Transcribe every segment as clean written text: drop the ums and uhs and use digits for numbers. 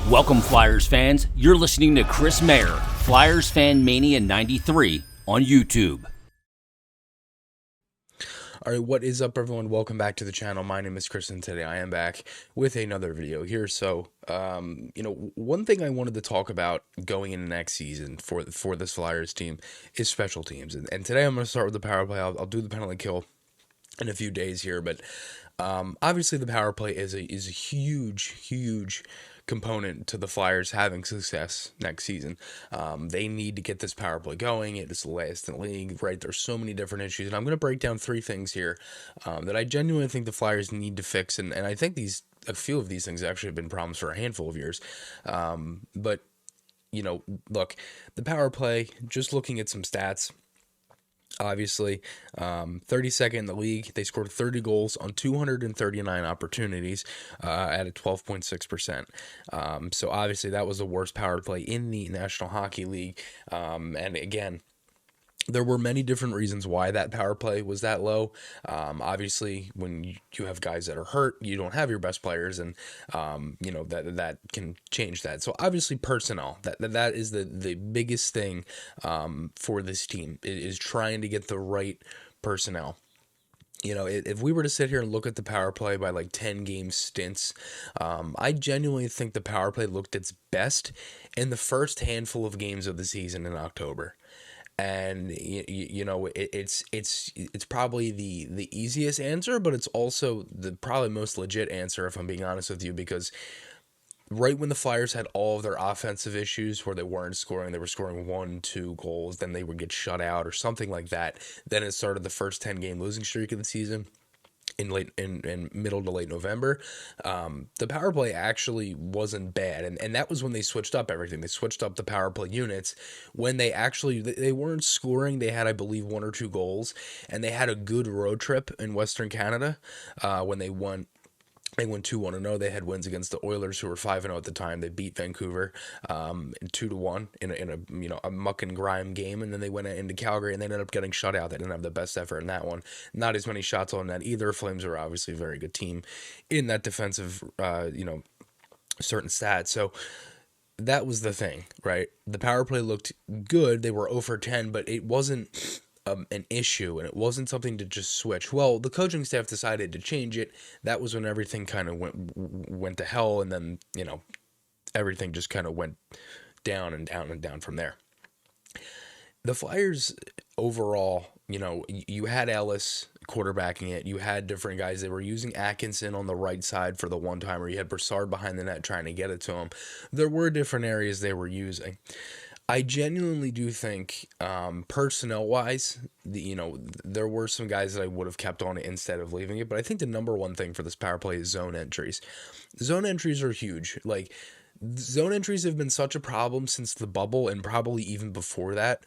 Welcome, Flyers fans. You're listening to Chris Mayer, Flyers Fan Mania 93 on YouTube. All right, what is up, everyone? Welcome back to the channel. My name is Chris, and today I am back with another video here. So, one thing I wanted to talk about going into next season for this Flyers team is special teams. And today I'm going to start with the power play. I'll do the penalty kill in a few days here, but obviously the power play is a huge component to the Flyers having success next season. They need to get this power play going. It is the last in the league, right? There's so many different issues, and I'm going to break down three things here that I genuinely think the Flyers need to fix, and I think a few of these things actually have been problems for a handful of years. But look, the power play, just looking at some stats, obviously, 32nd in the league. They scored 30 goals on 239 opportunities at a 12.6%. So obviously that was the worst power play in the National Hockey League. And again, there were many different reasons why that power play was that low. Obviously, when you have guys that are hurt, you don't have your best players, and that can change that. So obviously, personnel that is the biggest thing for this team is trying to get the right personnel. If we were to sit here and look at the power play by like 10 game stints, I genuinely think the power play looked its best in the first handful of games of the season in October. And it's probably the easiest answer, but it's also the probably most legit answer, if I'm being honest with you, because right when the Flyers had all of their offensive issues where they weren't scoring, they were scoring 1-2 goals, then they would get shut out or something like that. Then it started the first 10 game losing streak of the season in middle to late November. The power play actually wasn't bad, and that was when they switched up everything. They switched up the power play units when they weren't scoring. They had, I believe, 1 or 2 goals, and they had a good road trip in Western Canada when they won. They went 2-1-0. They had wins against the Oilers, who were 5-0 at the time. They beat Vancouver 2-1 in a muck and grime game, and then they went into Calgary and they ended up getting shut out. They didn't have the best effort in that one. Not as many shots on net either. Flames are obviously a very good team in that defensive, certain stats. So that was the thing, right? The power play looked good. They were 0 for 10, but it wasn't an issue, and it wasn't something to just switch. Well, the coaching staff decided to change it. That was when everything kind of went to hell, and then everything just kind of went down and down and down from there. The Flyers overall, you had Ellis quarterbacking it. You had different guys. They were using Atkinson on the right side for the one-timer. You had Brassard behind the net trying to get it to him. There were different areas they were using. I genuinely do think, personnel-wise, there were some guys that I would have kept on it instead of leaving it, but I think the number one thing for this power play is zone entries. Zone entries are huge. Like, zone entries have been such a problem since the bubble, and probably even before that.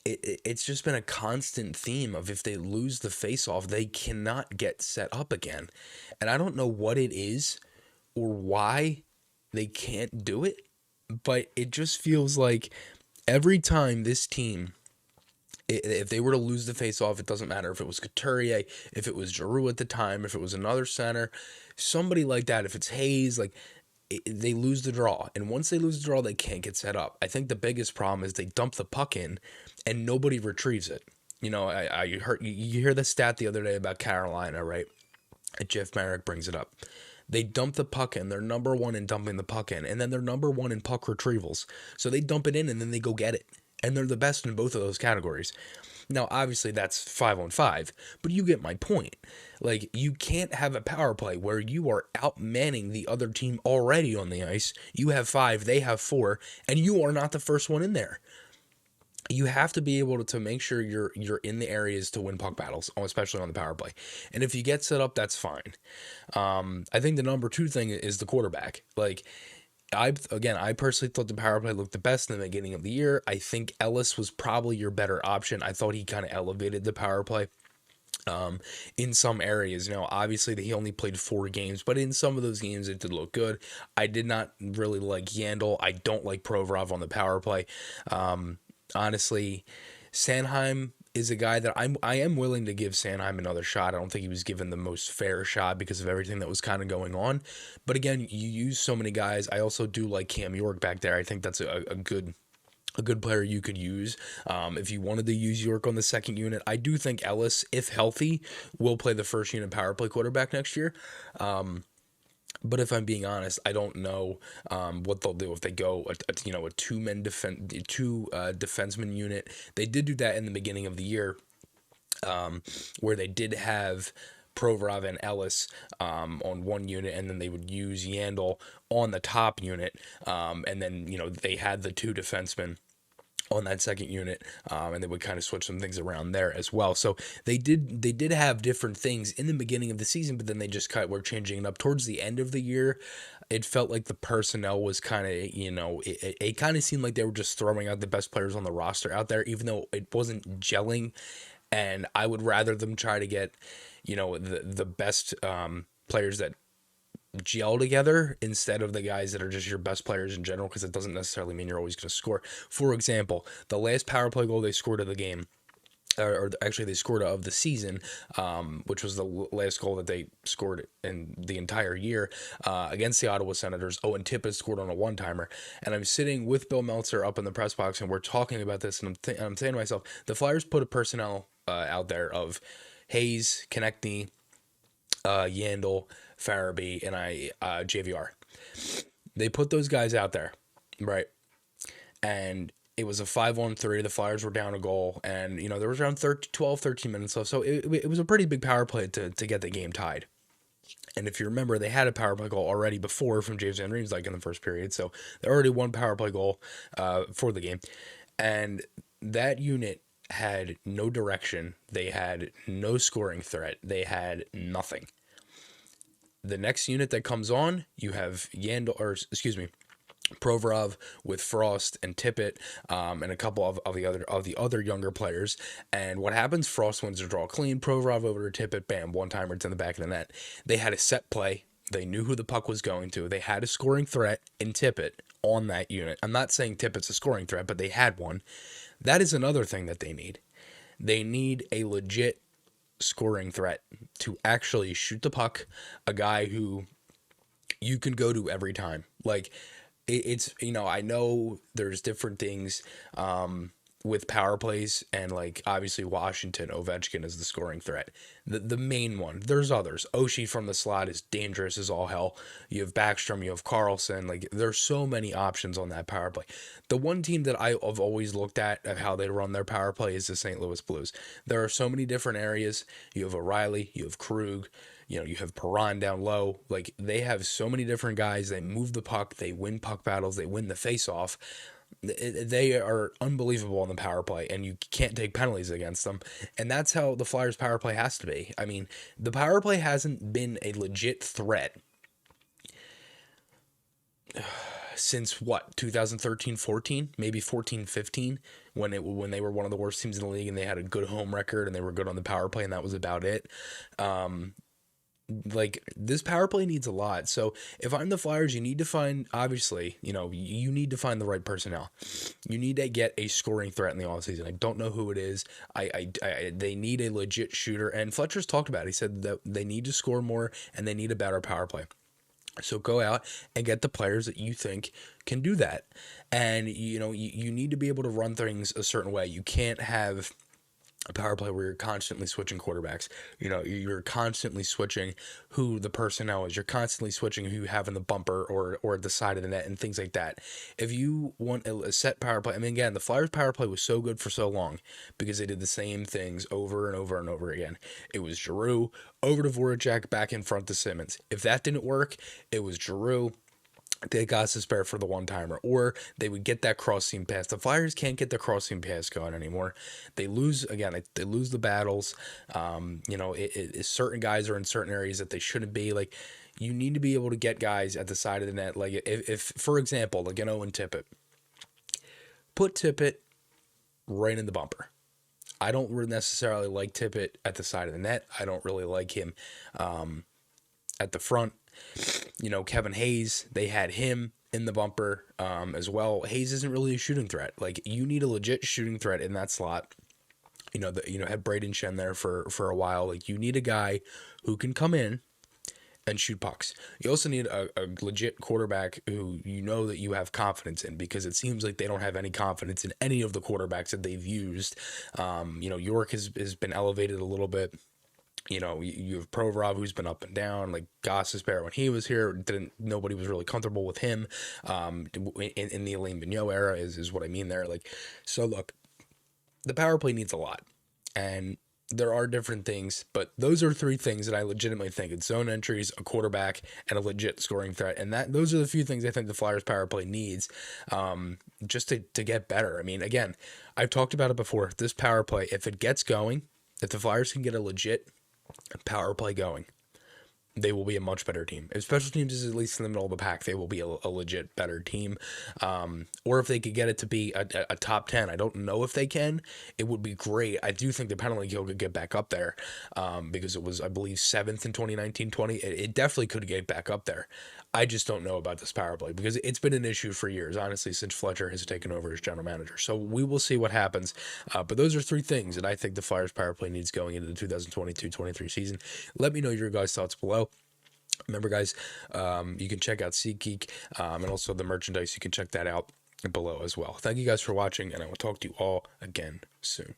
It's just been a constant theme of if they lose the face-off, they cannot get set up again. And I don't know what it is or why they can't do it. But it just feels like every time this team, if they were to lose the face-off, it doesn't matter if it was Couturier, if it was Giroux at the time, if it was another center, somebody like that, if it's Hayes, they lose the draw. And once they lose the draw, they can't get set up. I think the biggest problem is they dump the puck in and nobody retrieves it. I heard you hear the stat the other day about Carolina, right? Jeff Marek brings it up. They dump the puck in. They're number one in dumping the puck in. And then they're number one in puck retrievals. So they dump it in and then they go get it. And they're the best in both of those categories. Now, obviously, that's 5-on-5. But you get my point. Like, you can't have a power play where you are outmanning the other team already on the ice. You have 5, they have 4, and you are not the first one in there. You have to be able to make sure you're in the areas to win puck battles, especially on the power play. And if you get set up, that's fine. I think the number 2 thing is the quarterback. I personally thought the power play looked the best in the beginning of the year. I think Ellis was probably your better option. I thought he kind of elevated the power play. In some areas, obviously he only played 4 games, but in some of those games it did look good. I did not really like Yandel. I don't like Provorov on the power play. Honestly, Sanheim is a guy that I am willing to give Sanheim another shot. I don't think he was given the most fair shot because of everything that was kind of going on. But again, you use so many guys. I also do like Cam York back there. I think that's a good player you could use if you wanted to use York on the second unit. I do think Ellis, if healthy, will play the first unit power play quarterback next year. But if I'm being honest, I don't know what they'll do if they go a two defenseman unit. They did do that in the beginning of the year, where they did have Provorov and Ellis on one unit, and then they would use Yandel on the top unit, and then they had the two defensemen on that second unit, and they would kind of switch some things around there as well. So they did have different things in the beginning of the season, but then they just were changing it up towards the end of the year. It felt like the personnel was kind of, it kind of seemed like they were just throwing out the best players on the roster out there, even though it wasn't gelling. And I would rather them try to get, the best players that gel together instead of the guys that are just your best players in general, because it doesn't necessarily mean you're always going to score. For example, the last power play goal they scored of the game, or actually they scored of the season, which was the last goal that they scored in the entire year against the Ottawa Senators. Owen Tippett scored on a one-timer, and I'm sitting with Bill Meltzer up in the press box, and we're talking about this, and I'm saying to myself, the Flyers put a personnel out there of Hayes, Konechny, Yandel, Farabee, and JVR. They put those guys out there, right? And it was a 5-on-3. The Flyers were down a goal, and there was around 12, 13 minutes left. So it was a pretty big power play to get the game tied. And if you remember, they had a power play goal already before from James Van Riemsdyk in the first period. So they already won power play goal for the game. And that unit had no direction. They had no scoring threat. They had nothing. The next unit that comes on, you have Provorov with Frost and Tippett, and a couple of the other younger players. And what happens? Frost wins the draw clean. Provorov over to Tippett, bam, one-timer, it's in the back of the net. They had a set play. They knew who the puck was going to. They had a scoring threat in Tippett on that unit. I'm not saying Tippett's a scoring threat, but they had one. That is another thing that they need. They need a legit scoring threat to actually shoot the puck, a guy who you can go to every time. Like, it's I know there's different things with power plays, and like obviously Washington, Ovechkin is the scoring threat, the main one. There's others. Oshie from the slot is dangerous as all hell. You have Backstrom, you have Carlson. Like, there's so many options on that power play. The one team that I've always looked at of how they run their power play is the St. Louis Blues. There are so many different areas. You have O'Reilly, you have Krug, you have Perron down low. Like, they have so many different guys. They move the puck. They win puck battles. They win the face-off. They are unbelievable on the power play, and you can't take penalties against them. And that's how the Flyers' power play has to be. I mean, the power play hasn't been a legit threat since, 2013-14, maybe 14-15, when they were one of the worst teams in the league, and they had a good home record, and they were good on the power play, and that was about it. Like, this power play needs a lot. So if I'm the Flyers, you need to find, obviously, you need to find the right personnel. You need to get a scoring threat in the offseason. I don't know who it is. They need a legit shooter. And Fletcher's talked about it. He said that they need to score more and they need a better power play. So go out and get the players that you think can do that. And, you need to be able to run things a certain way. You can't have a power play where you're constantly switching quarterbacks. You're constantly switching who the personnel is. You're constantly switching who you have in the bumper or at the side of the net and things like that. If you want a set power play, I mean, again, the Flyers power play was so good for so long because they did the same things over and over and over again. It was Giroux over to Voracek, back in front to Simmons. If that didn't work, it was Giroux. They got to spare for the one-timer, or they would get that cross-seam pass. The Flyers can't get the cross-seam pass going anymore. They lose, again, they lose the battles. Certain guys are in certain areas that they shouldn't be. Like, you need to be able to get guys at the side of the net. Like, if for example, like an Owen Tippett, put Tippett right in the bumper. I don't necessarily like Tippett at the side of the net. I don't really like him at the front. Kevin Hayes, they had him in the bumper as well. Hayes isn't really a shooting threat. Like, you need a legit shooting threat in that slot. had Braden Shen there for a while. Like, you need a guy who can come in and shoot pucks. You also need a legit quarterback who that you have confidence in, because it seems like they don't have any confidence in any of the quarterbacks that they've used. York has been elevated a little bit. You have Provorov, who's been up and down. Like, Gostisbehere, when he was here, nobody was really comfortable with him. In the Alain Vigneault era is what I mean there. Like, so look, the power play needs a lot, and there are different things, but those are three things that I legitimately think: it's zone entries, a quarterback, and a legit scoring threat. And those are the few things I think the Flyers power play needs, just to get better. I mean, again, I've talked about it before. This power play, if it gets going, if the Flyers can get a legit power play going, they will be a much better team. If special teams is at least in the middle of the pack, they will be a legit better team. Or if they could get it to be a top 10, I don't know if they can. It would be great. I do think the penalty kill could get back up there, because it was, I believe, 7th in 2019-20. It definitely could get back up there. I just don't know about this power play, because it's been an issue for years, honestly, since Fletcher has taken over as general manager. So we will see what happens. But those are three things that I think the Flyers power play needs going into the 2022-23 season. Let me know your guys' thoughts below. Remember, guys, you can check out SeatGeek, and also the merchandise. You can check that out below as well. Thank you guys for watching, and I will talk to you all again soon.